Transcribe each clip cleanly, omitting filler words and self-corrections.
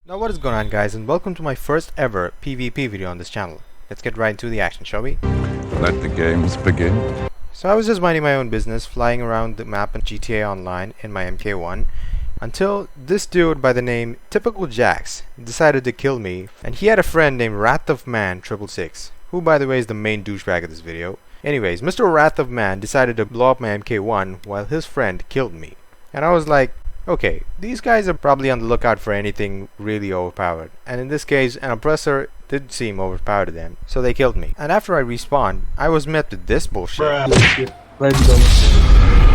Now what is going on, guys, and welcome to my first ever PvP video on this channel. Let's get right into the action, shall we? Let the games begin. So I was just minding my own business, flying around the map in GTA Online in my MK1, until this dude by the name Typical Jax decided to kill me, and he had a friend named Wrath of Man 666, who by the way is the main douchebag of this video. Anyways, Mr. Wrath of Man decided to blow up my MK1 while his friend killed me. And I was like, okay, these guys are probably on the lookout for anything really overpowered, and in this case an oppressor did seem overpowered to them, so they killed me. And after I respawned, I was met with this bullshit. Right down.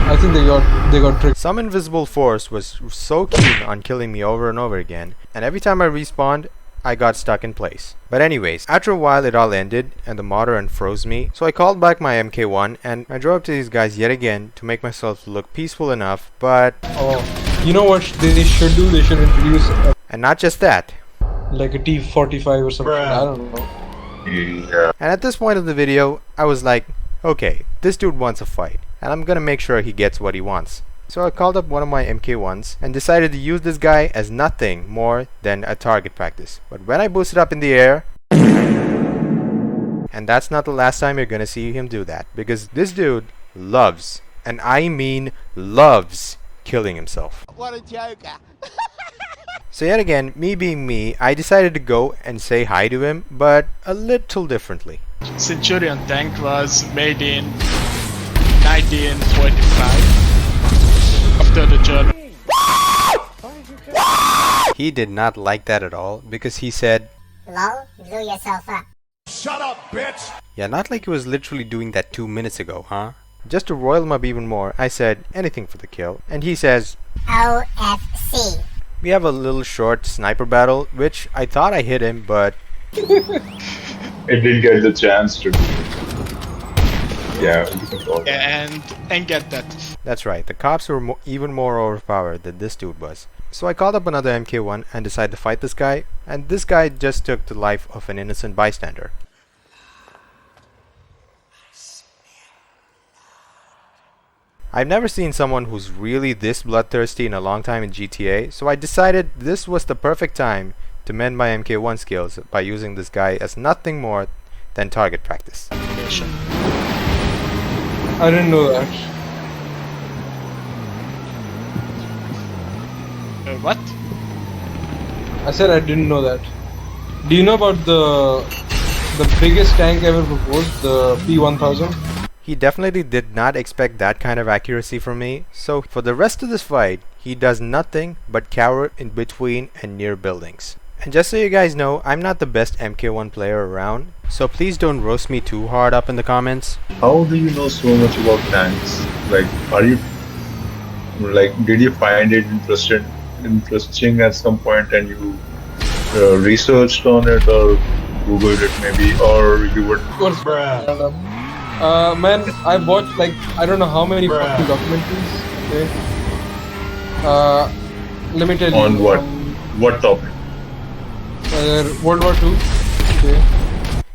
I think they got tricked. Some invisible force was so keen on killing me over and over again, and every time I respawned, I got stuck in place. But anyways, after a while it all ended and the modder unfroze me, so I called back my MK1 and I drove up to these guys yet again to make myself look peaceful enough, but you know what they should do? They should introduce and not just that, like a T-45 or something. I don't know. Yeah. and at this point of the video I was like, okay, this dude wants a fight and I'm gonna make sure he gets what he wants. So I called up one of my MK1s and decided to use this guy as nothing more than a target practice. But when I boosted up in the air, and that's not the last time you're gonna see him do that, because this dude loves, and I mean loves, killing himself. What a joker. So yet again, me being me, I decided to go and say hi to him, but a little differently. Centurion tank was made in 1945 after the German. He did not like that at all, because he said, "Lol, blew yourself up." Shut up, bitch! yeah, not like he was literally doing that 2 minutes ago, huh? Just to roil him up even more, I said anything for the kill, and he says, OFC. we have a little short sniper battle, which I thought I hit him, but It didn't get the chance to. Yeah, you can call it. and get that. that's right, the cops were even more overpowered than this dude was. So I called up another MK1 and decided to fight this guy, and this guy just took the life of an innocent bystander. I've never seen someone who's really this bloodthirsty in a long time in GTA, so I decided this was the perfect time to mend my MK1 skills by using this guy as nothing more than target practice. I didn't know that. What? I said I didn't know that. Do you know about the biggest tank ever proposed, the P1000? He definitely did not expect that kind of accuracy from me, so for the rest of this fight, he does nothing but cower in between and near buildings. And just so you guys know, I'm not the best MK1 player around, so please don't roast me too hard up in the comments. How do you know so much about tanks? Like, did you find it interesting at some point and you researched on it or googled it maybe, or you would? Man, I watched like I don't know how many fucking documentaries. Okay. Let me tell you. On what? What topic? World War II. Okay.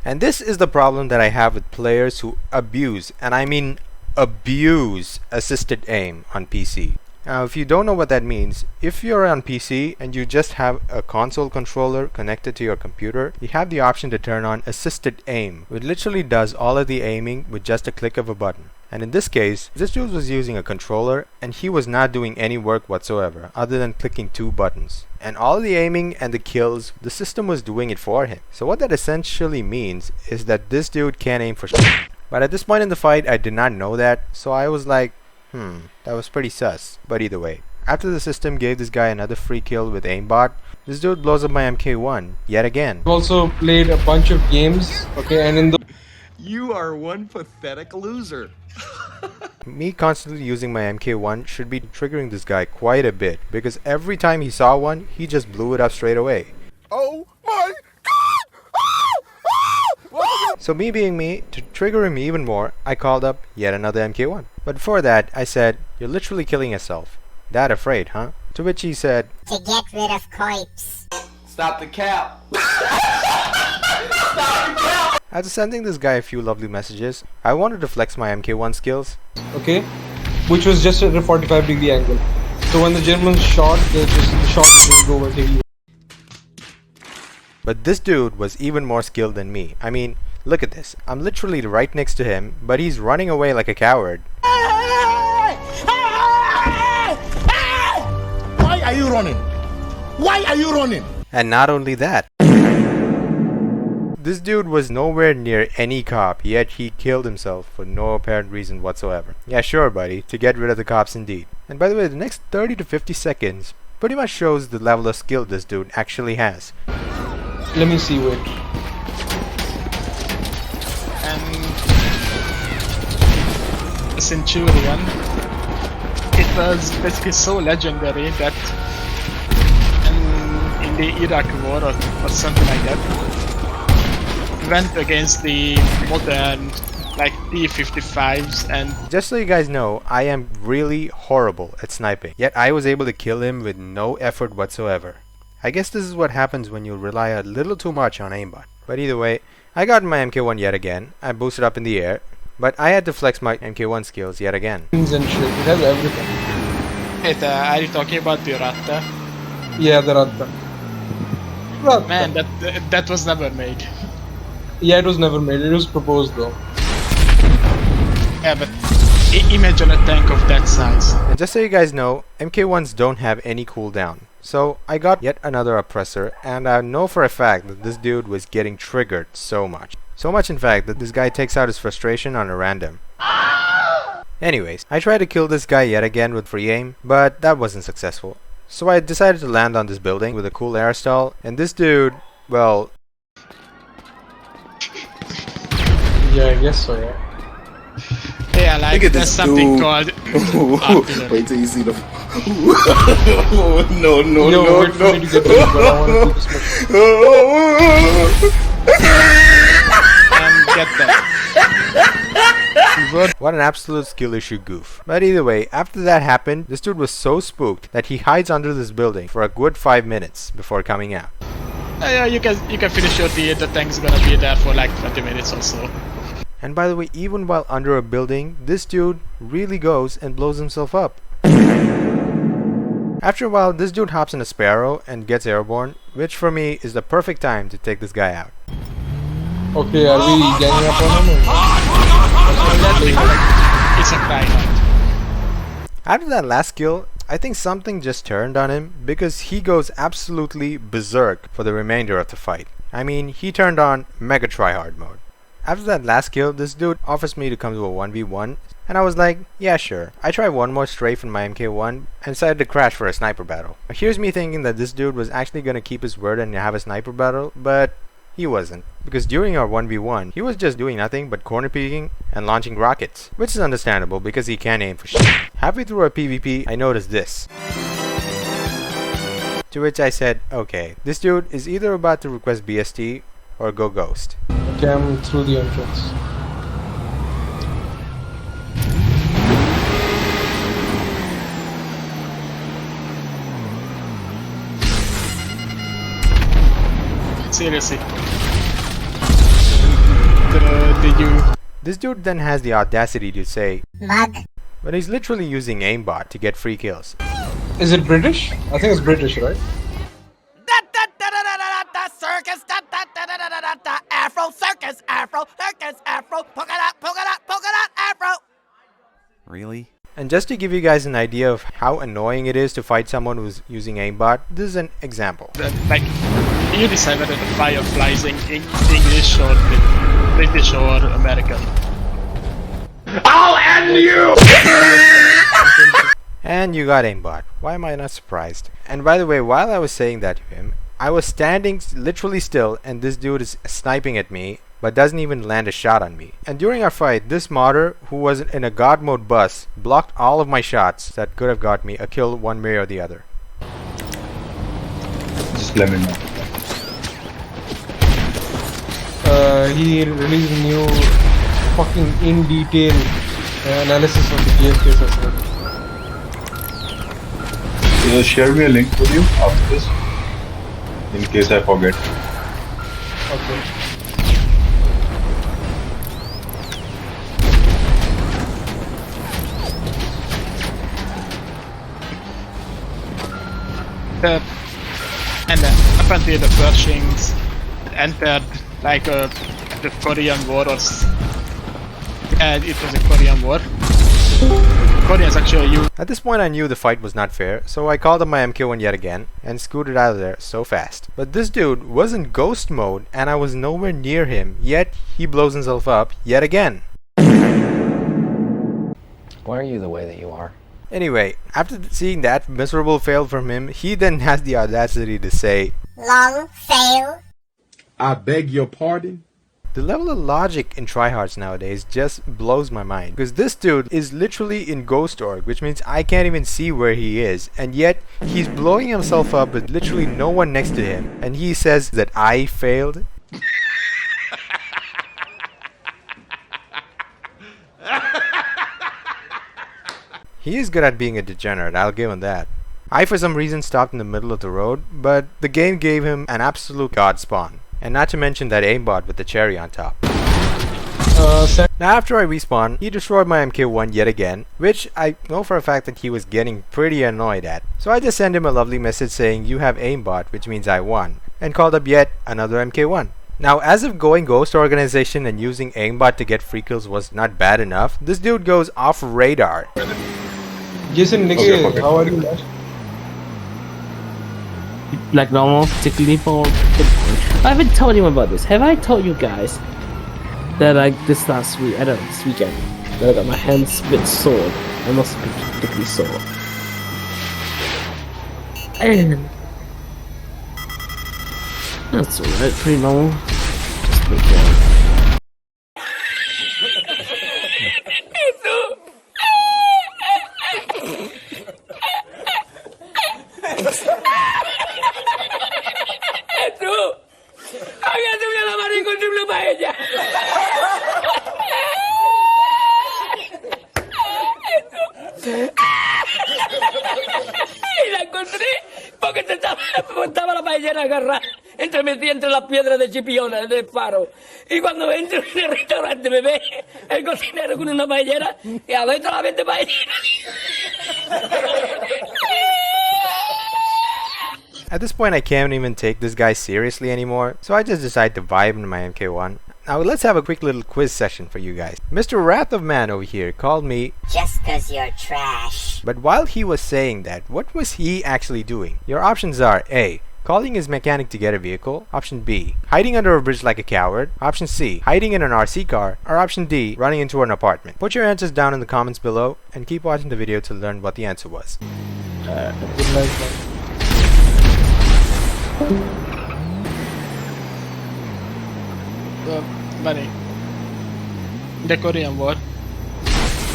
And this is the problem that I have with players who abuse, and I mean abuse, assisted aim on PC. Now, if you don't know what that means, if you're on PC and you just have a console controller connected to your computer, you have the option to turn on assisted aim, which literally does all of the aiming with just a click of a button. And in this case, this dude was using a controller and he was not doing any work whatsoever other than clicking 2 buttons. And all the aiming and the kills, the system was doing it for him. So what that essentially means is that this dude can't aim for shit. But at this point in the fight, I did not know that, so I was like, that was pretty sus. But either way, after the system gave this guy another free kill with aimbot, this dude blows up my MK1 yet again. I've also played a bunch of games. Okay, and in the You are one pathetic loser. Me constantly using my MK1 should be triggering this guy quite a bit, because every time he saw one, he just blew it up straight away. Oh my god! So me being me, to trigger him even more, I called up yet another MK1. But before that, I said, "You're literally killing yourself. That afraid, huh?" To which he said, To get rid of corpse. Stop the cap! after sending this guy a few lovely messages, I wanted to flex my MK1 skills. okay, which was just at a 45-degree angle. So when the Germans shot, the shot would just go over heavy. But this dude was even more skilled than me. I mean, look at this. I'm literally right next to him, but he's running away like a coward. Why are you running? Why are you running? And not only that, this dude was nowhere near any cop, yet he killed himself for no apparent reason whatsoever. Yeah, sure, buddy, to get rid of the cops indeed. And by the way, the next 30 to 50 seconds pretty much shows the level of skill this dude actually has. Let me see, wait. And the Centurion, it was basically so legendary that in the Iraq War or something like that, went against the modern like T-55s. And just so you guys know, I am really horrible at sniping, yet I was able to kill him with no effort whatsoever. I guess this is what happens when you rely a little too much on aimbot. But either way, I got my MK1 yet again. I boosted up in the air, but I had to flex my MK1 skills yet again. Things and shit, it has everything. wait, are you talking about the Ratta? Yeah, the Ratta. Man, that was never made. Yeah, it was never made, it was proposed though. Yeah, but imagine a tank of that size. And just so you guys know, MK1s don't have any cooldown. So I got yet another oppressor, and I know for a fact that this dude was getting triggered so much. So much in fact that this guy takes out his frustration on a random. Anyways, I tried to kill this guy yet again with free aim, but that wasn't successful. So I decided to land on this building with a cool air stall, and this dude, well... Yeah, I guess so, yeah. Yeah, like Look at there's this something dude. called artillery. Wait till you see the. No, no, Yo, no, wait for me to get ready, but I wanna do this mission. And get that. What an absolute skill issue goof. But either way, after that happened, this dude was so spooked that he hides under this building for a good 5 minutes before coming out. Yeah, you can finish your deal. The tank's gonna be there for like 20 minutes or so. And by the way, even while under a building, this dude really goes and blows himself up. After a while, this dude hops in a Sparrow and gets airborne, which for me is the perfect time to take this guy out. Okay, are we ganging up on him? It's a cry out. After that last kill, I think something just turned on him because he goes absolutely berserk for the remainder of the fight. I mean, he turned on mega tryhard mode. After that last kill, this dude offers me to come to a 1v1, and I was like, yeah sure. I tried one more strafe in my MK1 and decided to crash for a sniper battle. Here's me thinking that this dude was actually gonna keep his word and have a sniper battle, but he wasn't. Because during our 1v1, he was just doing nothing but corner peeking and launching rockets, which is understandable because he can't aim for shit. Halfway through our PvP, I noticed this. To which I said, okay, this dude is either about to request BST or go ghost. Okay, I'm through the entrance. Seriously. This dude then has the audacity to say, Mug. but he's literally using aimbot to get free kills. Is it British? I think it's British, right? Circus, Afro, circus, Afro, polka dot, Afro. Really? And just to give you guys an idea of how annoying it is to fight someone who's using aimbot, this is an example. Like, you decide whether the fire flies in English or British or American. I'll end you! And you got aimbot. Why am I not surprised? And by the way, while I was saying that to him, I was standing literally still and this dude is sniping at me but doesn't even land a shot on me. And during our fight, this modder, who was in a god mode bus, blocked all of my shots that could have got me a kill one way or the other. Just let me know. He released a new fucking in detail analysis of the GFK assessment. Share me a link with you after this, in case I forget. Okay. And apparently the Pershings entered like the Korean War or yeah, it was a Korean War. Koreans actually used. At this point I knew the fight was not fair, so I called up my MK1 yet again and scooted out of there so fast. But this dude was in ghost mode and I was nowhere near him, yet he blows himself up yet again. Why are you the way that you are? Anyway, after seeing that miserable fail from him, he then has the audacity to say, Long fail. I beg your pardon? the level of logic in tryhards nowadays just blows my mind. Because this dude is literally in ghost org, which means I can't even see where he is. And yet, he's blowing himself up with literally no one next to him. And he says that I failed. He is good at being a degenerate, I'll give him that. I for some reason stopped in the middle of the road, but the game gave him an absolute god spawn. And not to mention that aimbot with the cherry on top. Now after I respawned, he destroyed my MK1 yet again, which I know for a fact that he was getting pretty annoyed at. So I just sent him a lovely message saying you have aimbot, which means I won, and called up yet another MK1. Now as if going ghost organization and using aimbot to get free kills was not bad enough, this dude goes off radar. Jason, Nicky, Okay. how are you, man? Like normal, particularly for. I haven't told you about this. Have I told you guys that like this last week, I don't know, this weekend, that I got my hands a bit sore. I'm not particularly sore. And that's alright, pretty normal. Just pretty good. Y la encontré porque estaba la paellera agarrada metida entre las piedras de chipiones del faro. Y cuando entro en el restaurante me ve el cocinero con una paellera y adentro la vende paellera. At this point I can't even take this guy seriously anymore, so I just decide to vibe into my MK1. Now let's have a quick little quiz session for you guys. Mr. Wrath of Man over here called me Just 'cause you're trash. but while he was saying that, what was he actually doing? Your options are A. Calling his mechanic to get a vehicle. Option B. Hiding under a bridge like a coward. Option C. Hiding in an RC car. Or option D. Running into an apartment. Put your answers down in the comments below and keep watching the video to learn what the answer was. Money. The Korean War.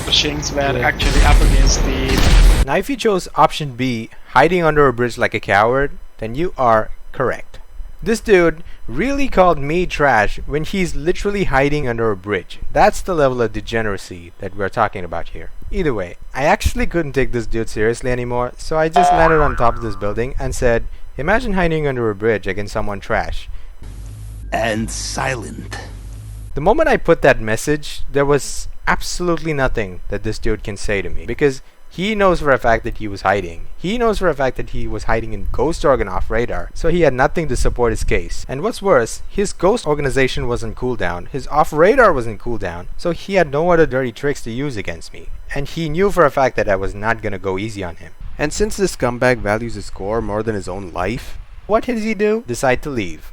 Machines were actually up against the. Now if you chose option B, hiding under a bridge like a coward, then you are correct. This dude really called me trash when he's literally hiding under a bridge. That's the level of degeneracy that we're talking about here. Either way, I actually couldn't take this dude seriously anymore, so I just landed on top of this building and said, imagine hiding under a bridge against someone trash. And silent. The moment I put that message, there was absolutely nothing that this dude can say to me, because he knows for a fact that he was hiding. He knows for a fact that he was hiding in Ghost Organ off radar, so he had nothing to support his case. And what's worse, his Ghost organization was in cooldown, his off radar was in cooldown, so he had no other dirty tricks to use against me. And he knew for a fact that I was not gonna go easy on him. And since this scumbag values his score more than his own life, what does he do? Decide to leave.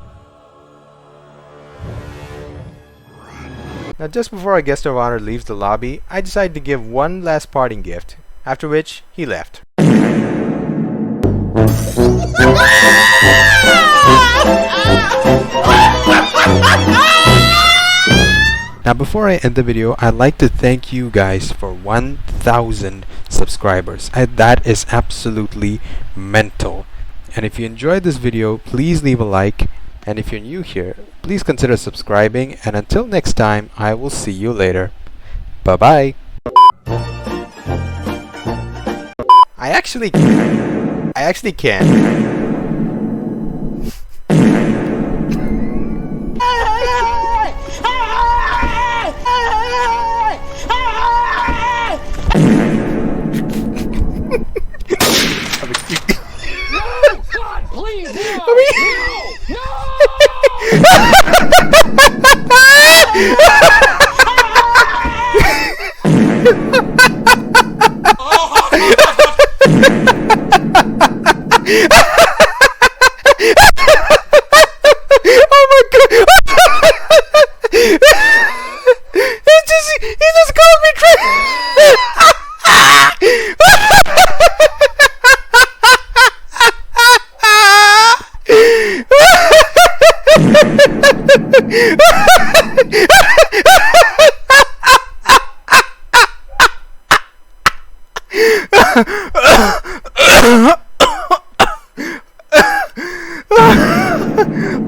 Now just before our guest of honor leaves the lobby, I decide to give one last parting gift, after which he left. Now before I end the video, I'd like to thank you guys for 1,000 subscribers. That is absolutely mental. And if you enjoyed this video, please leave a like. And if you're new here, please consider subscribing. And until next time, I will see you later. Bye-bye. I actually can. God, please, no! No!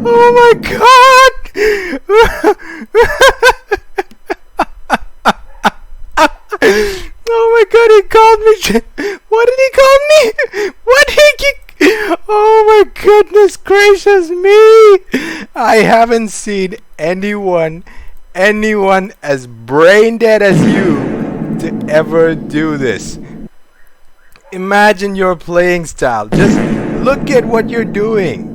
Oh my god! Oh my god, he called me. What did he call me? What did he? Oh my goodness gracious me! I haven't seen anyone as brain dead as you to ever do this. Imagine your playing style. Just look at what you're doing.